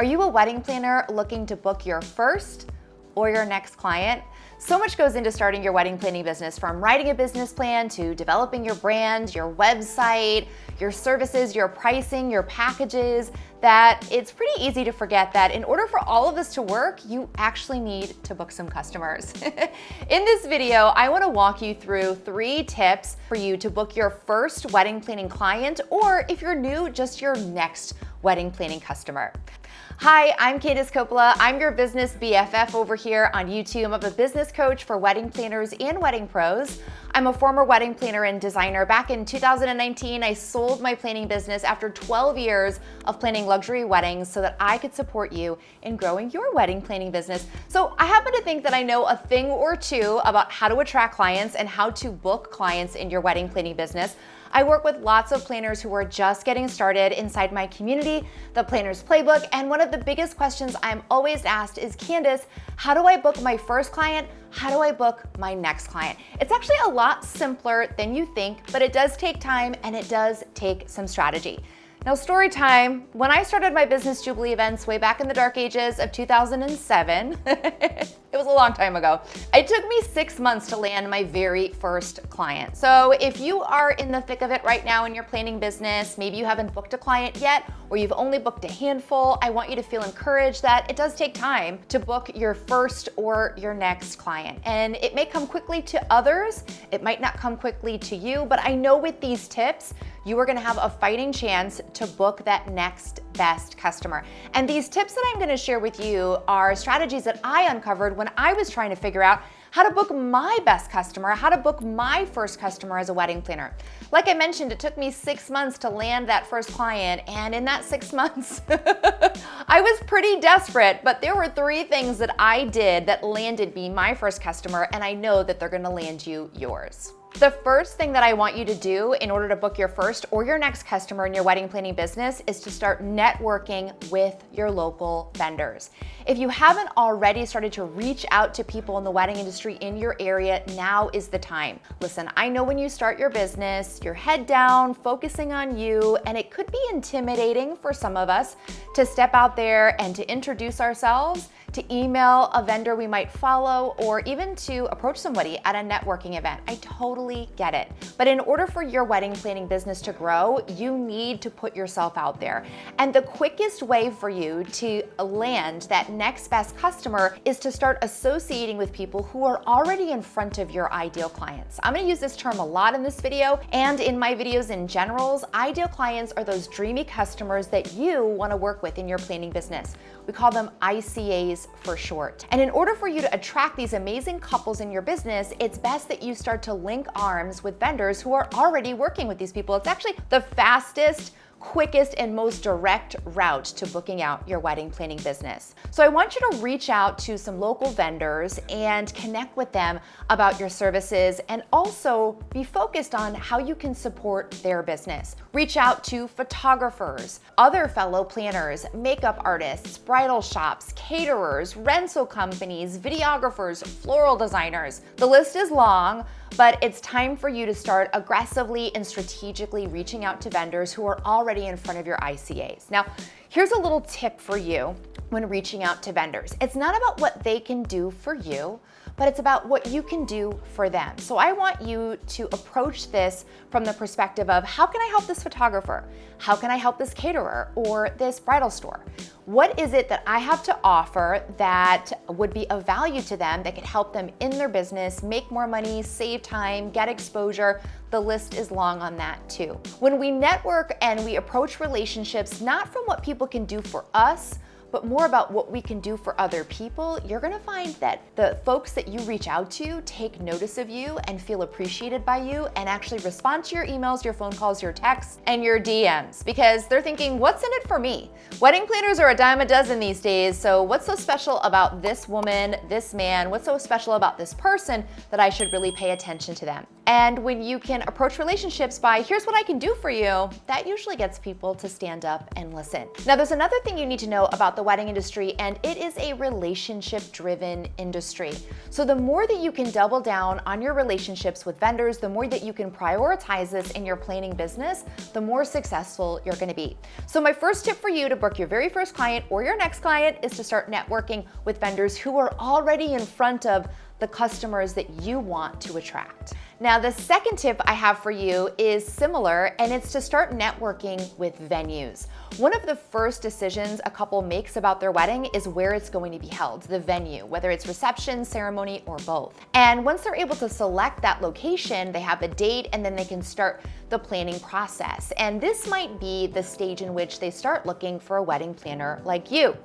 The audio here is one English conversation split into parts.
Are you a wedding planner looking to book your first or your next client? So much goes into starting your wedding planning business, from writing a business plan to developing your brand, your website, your services, your pricing, your packages, that it's pretty easy to forget that in order for all of this to work, you actually need to book some customers. In this video, I want to walk you through 3 tips for you to book your first wedding planning client, or if you're new, just your next wedding planning customer. Hi, I'm Candice Coppola. I'm your business BFF over here on YouTube. I'm a business coach for wedding planners and wedding pros. I'm a former wedding planner and designer. Back in 2019, I sold my planning business after 12 years of planning luxury weddings so that I could support you in growing your wedding planning business. So I happen to think that I know a thing or two about how to attract clients and how to book clients in your wedding planning business. I work with lots of planners who are just getting started inside my community, the Planner's Playbook, and one of the biggest questions I'm always asked is, Candice, how do I book my first client? How do I book my next client? It's actually a lot simpler than you think, but it does take time and it does take some strategy. Now, story time. When I started my business Jubilee events way back in the dark ages of 2007, it was a long time ago, it took me 6 months to land my very first client. So if you are in the thick of it right now in your planning business, maybe you haven't booked a client yet, or you've only booked a handful, I want you to feel encouraged that it does take time to book your first or your next client. And it may come quickly to others, it might not come quickly to you, but I know with these tips, you are gonna have a fighting chance to book that next best customer. And these tips that I'm gonna share with you are strategies that I uncovered when I was trying to figure out how to book my best customer, how to book my first customer as a wedding planner. Like I mentioned, it took me 6 months to land that first client, and in that 6 months, I was pretty desperate, but there were 3 things that I did that landed me my first customer, and I know that they're gonna land you yours. The first thing that I want you to do in order to book your first or your next customer in your wedding planning business is to start networking with your local vendors. If you haven't already started to reach out to people in the wedding industry in your area, now is the time. Listen, I know when you start your business, you're head down, focusing on you, and it could be intimidating for some of us to step out there and to introduce ourselves, to email a vendor we might follow, or even to approach somebody at a networking event. I totally get it. But in order for your wedding planning business to grow, you need to put yourself out there. And the quickest way for you to land that next best customer is to start associating with people who are already in front of your ideal clients. I'm gonna use this term a lot in this video and in my videos in general. Ideal clients are those dreamy customers that you wanna work with in your planning business. We call them ICAs for short. And in order for you to attract these amazing couples in your business, it's best that you start to link arms with vendors who are already working with these people. It's actually the fastest, quickest, and most direct route to booking out your wedding planning business. So I want you to reach out to some local vendors and connect with them about your services, and also be focused on how you can support their business. Reach out to photographers, other fellow planners, makeup artists, bridal shops, caterers, rental companies, videographers, floral designers. The list is long, but it's time for you to start aggressively and strategically reaching out to vendors who are already in front of your ICAs. Now, here's a little tip for you when reaching out to vendors. It's not about what they can do for you, but it's about what you can do for them. So I want you to approach this from the perspective of, how can I help this photographer? How can I help this caterer or this bridal store? What is it that I have to offer that would be of value to them, that could help them in their business, make more money, save time, get exposure? The list is long on that too. When we network and we approach relationships, not from what people can do for us, but more about what we can do for other people, you're gonna find that the folks that you reach out to take notice of you and feel appreciated by you, and actually respond to your emails, your phone calls, your texts, and your DMs, because they're thinking, what's in it for me? Wedding planners are a dime a dozen these days, so what's so special about this woman, this man? What's so special about this person that I should really pay attention to them? And when you can approach relationships by, here's what I can do for you, that usually gets people to stand up and listen. Now, there's another thing you need to know about the wedding industry, and it is a relationship-driven industry. So the more that you can double down on your relationships with vendors, the more that you can prioritize this in your planning business, the more successful you're gonna be. So my first tip for you to book your very first client or your next client is to start networking with vendors who are already in front of the customers that you want to attract. Now, the second tip I have for you is similar, and it's to start networking with venues. One of the first decisions a couple makes about their wedding is where it's going to be held, the venue, whether it's reception, ceremony, or both. And once they're able to select that location, they have a date, and then they can start the planning process. And this might be the stage in which they start looking for a wedding planner like you.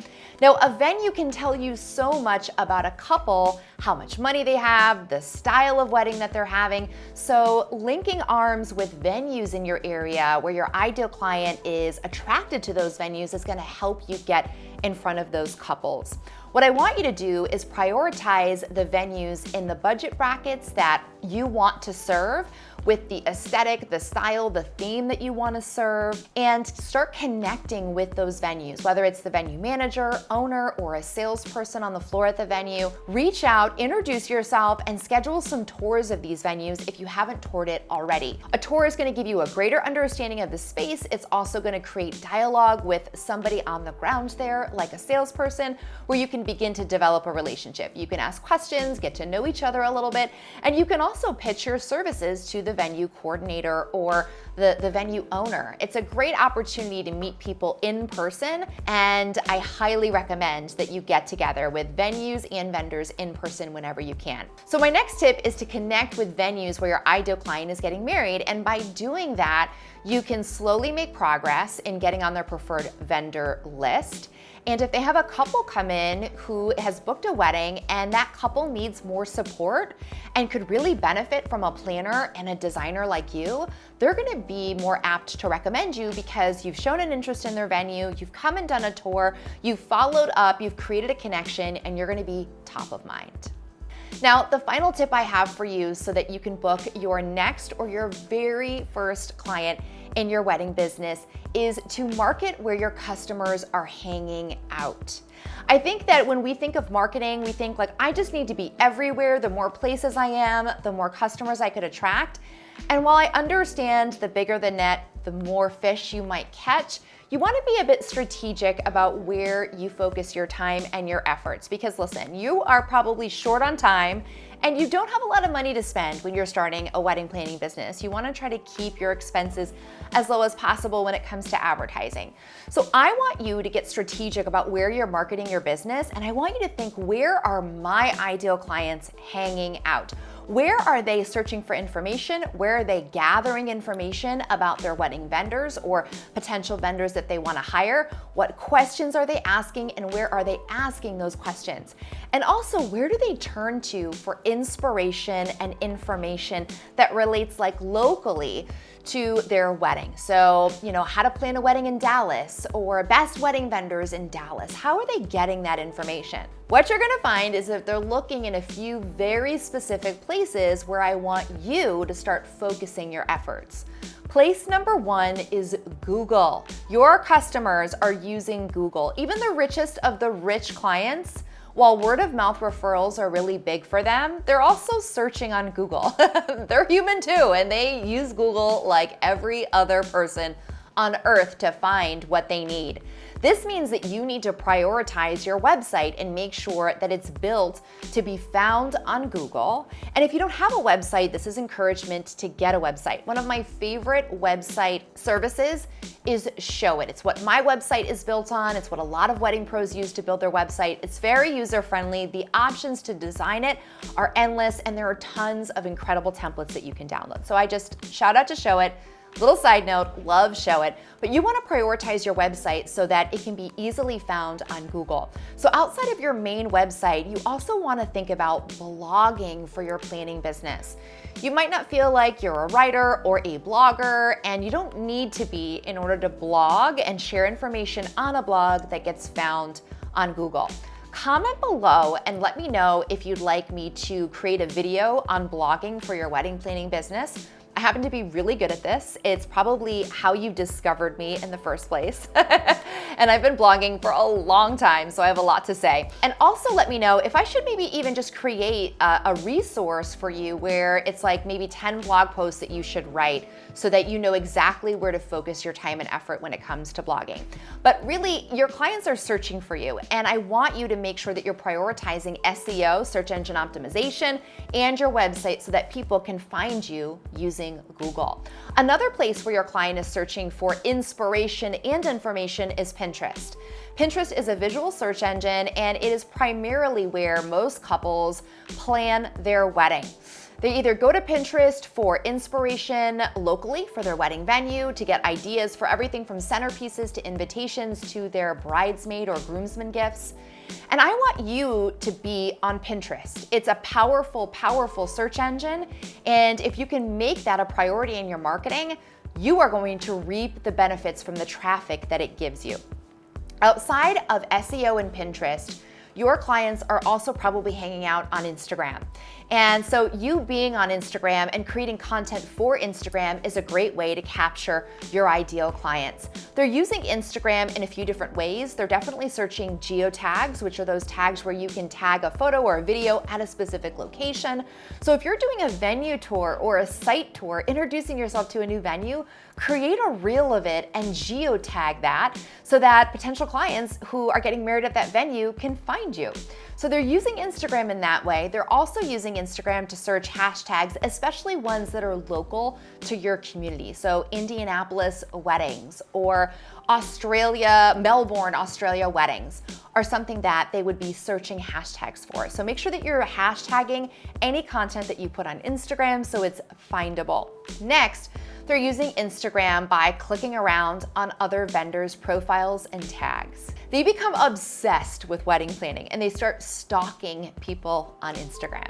Now, a venue can tell you so much about a couple, how much money they have, the style of wedding that they're having. So linking arms with venues in your area where your ideal client is attracted to those venues is gonna help you get in front of those couples. What I want you to do is prioritize the venues in the budget brackets that you want to serve with the aesthetic, the style, the theme that you want to serve, and start connecting with those venues, whether it's the venue manager, owner, or a salesperson on the floor at the venue. Reach out, introduce yourself, and schedule some tours of these venues if you haven't toured it already. A tour is going to give you a greater understanding of the space. It's also going to create dialogue with somebody on the ground there, like a salesperson, where you can begin to develop a relationship. You can ask questions, get to know each other a little bit, and you can also pitch your services to the venue coordinator or the venue owner. It's a great opportunity to meet people in person, and I highly recommend that you get together with venues and vendors in person whenever you can. So my next tip is to connect with venues where your ideal client is getting married, and by doing that, you can slowly make progress in getting on their preferred vendor list. And if they have a couple come in who has booked a wedding and that couple needs more support and could really benefit from a planner and a designer like you, they're gonna be more apt to recommend you because you've shown an interest in their venue, you've come and done a tour, you've followed up, you've created a connection, and you're gonna be top of mind. Now, the final tip I have for you so that you can book your next or your very first client in your wedding business is to market where your customers are hanging out. I think that when we think of marketing, we think like, I just need to be everywhere. The more places I am, the more customers I could attract. And while I understand the bigger the net, the more fish you might catch, you want to be a bit strategic about where you focus your time and your efforts. Because listen, you are probably short on time and you don't have a lot of money to spend when you're starting a wedding planning business. You want to try to keep your expenses as low as possible when it comes to advertising. So I want you to get strategic about where you're marketing your business, and I want you to think, where are my ideal clients hanging out? Where are they searching for information? Where are they gathering information about their wedding vendors or potential vendors that they want to hire? What questions are they asking, and where are they asking those questions? And also, where do they turn to for inspiration and information that relates like locally to their wedding? So, how to plan a wedding in Dallas or best wedding vendors in Dallas. How are they getting that information? What you're gonna find is that they're looking in a few very specific places where I want you to start focusing your efforts. Place number one is Google. Your customers are using Google. Even the richest of the rich clients, while word of mouth referrals are really big for them, they're also searching on Google. They're human too, and they use Google like every other person on earth to find what they need. This means that you need to prioritize your website and make sure that it's built to be found on Google. And if you don't have a website, this is encouragement to get a website. One of my favorite website services is Showit. It's what my website is built on. It's what a lot of wedding pros use to build their website. It's very user-friendly. The options to design it are endless, and there are tons of incredible templates that you can download. So I just shout out to Showit. Little side note, love Showit, but you want to prioritize your website so that it can be easily found on Google. So outside of your main website, you also want to think about blogging for your planning business. You might not feel like you're a writer or a blogger, and you don't need to be in order to blog and share information on a blog that gets found on Google. Comment below and let me know if you'd like me to create a video on blogging for your wedding planning business. I happen to be really good at this. It's probably how you discovered me in the first place. And I've been blogging for a long time, so I have a lot to say. And also let me know if I should maybe even just create a resource for you where it's like maybe 10 blog posts that you should write so that you know exactly where to focus your time and effort when it comes to blogging. But really, your clients are searching for you, and I want you to make sure that you're prioritizing SEO, search engine optimization, and your website so that people can find you using Google. Another place where your client is searching for inspiration and information is Pinterest. Pinterest is a visual search engine, and it is primarily where most couples plan their wedding. They either go to Pinterest for inspiration locally for their wedding venue, to get ideas for everything from centerpieces to invitations to their bridesmaid or groomsmen gifts. And I want you to be on Pinterest. It's a powerful, powerful search engine. And if you can make that a priority in your marketing, you are going to reap the benefits from the traffic that it gives you. Outside of SEO and Pinterest, your clients are also probably hanging out on Instagram. And so you being on Instagram and creating content for Instagram is a great way to capture your ideal clients. They're using Instagram in a few different ways. They're definitely searching geotags, which are those tags where you can tag a photo or a video at a specific location. So if you're doing a venue tour or a site tour, introducing yourself to a new venue, create a reel of it and geotag that so that potential clients who are getting married at that venue can find you. So they're using Instagram in that way. They're also using Instagram to search hashtags, especially ones that are local to your community. So Indianapolis weddings or Melbourne, Australia weddings are something that they would be searching hashtags for. So make sure that you're hashtagging any content that you put on Instagram so it's findable. Next, they're using Instagram by clicking around on other vendors' profiles and tags. They become obsessed with wedding planning and they start stalking people on Instagram.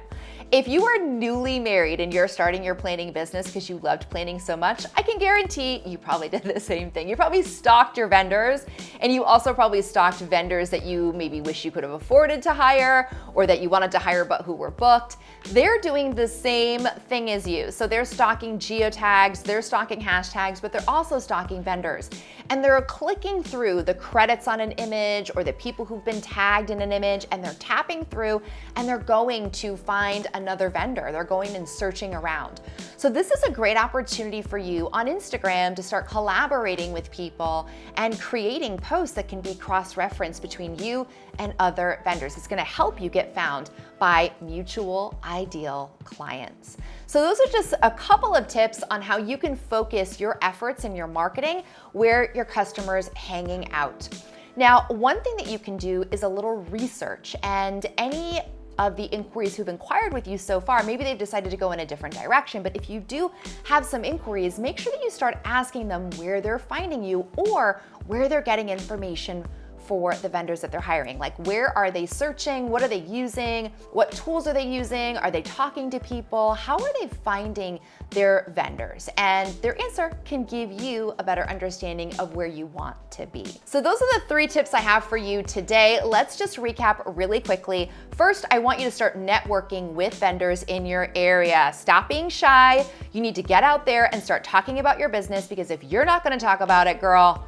If you are newly married and you're starting your planning business because you loved planning so much, I can guarantee you probably did the same thing. You probably stalked your vendors, and you also probably stalked vendors that you maybe wish you could have afforded to hire or that you wanted to hire but who were booked. They're doing the same thing as you. So they're stalking geotags, they're stalking hashtags, but they're also stalking vendors. And they're clicking through the credits on an image or the people who've been tagged in an image, and they're tapping through and they're going to find another vendor. They're going and searching around. So this is a great opportunity for you on Instagram to start collaborating with people and creating posts that can be cross-referenced between you and other vendors. It's gonna help you get found by mutual ideal clients. So those are just a couple of tips on how you can focus your efforts in your marketing where your customer's hanging out. Now, one thing that you can do is a little research, and any of the inquiries who've inquired with you so far, maybe they've decided to go in a different direction, but if you do have some inquiries, make sure that you start asking them where they're finding you or where they're getting information for the vendors that they're hiring. Like, where are they searching? What are they using? What tools are they using? Are they talking to people? How are they finding their vendors? And their answer can give you a better understanding of where you want to be. So those are the 3 tips I have for you today. Let's just recap really quickly. First, I want you to start networking with vendors in your area. Stop being shy. You need to get out there and start talking about your business, because if you're not gonna talk about it, girl,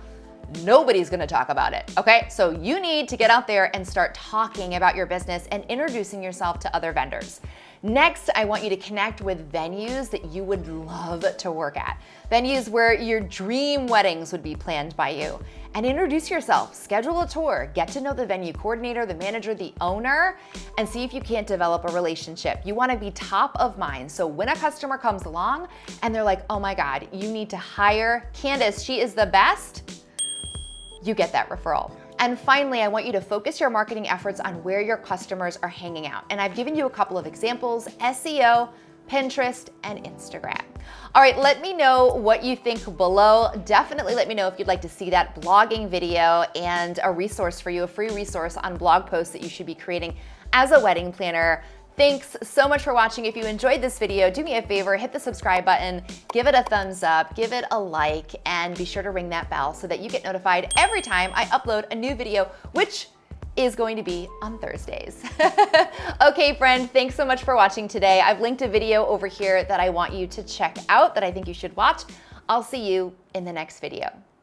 nobody's gonna talk about it, okay? So you need to get out there and start talking about your business and introducing yourself to other vendors. Next, I want you to connect with venues that you would love to work at. Venues where your dream weddings would be planned by you. And introduce yourself, schedule a tour, get to know the venue coordinator, the manager, the owner, and see if you can't develop a relationship. You wanna be top of mind. So when a customer comes along and they're like, oh my God, you need to hire Candice, she is the best, you get that referral. And finally, I want you to focus your marketing efforts on where your customers are hanging out. And I've given you a couple of examples: SEO, Pinterest, and Instagram. All right, let me know what you think below. Definitely let me know if you'd like to see that blogging video and a resource for you, a free resource on blog posts that you should be creating as a wedding planner. Thanks so much for watching. If you enjoyed this video, do me a favor, hit the subscribe button, give it a thumbs up, give it a like, and be sure to ring that bell so that you get notified every time I upload a new video, which is going to be on Thursdays. Okay, friend, thanks so much for watching today. I've linked a video over here that I want you to check out that I think you should watch. I'll see you in the next video.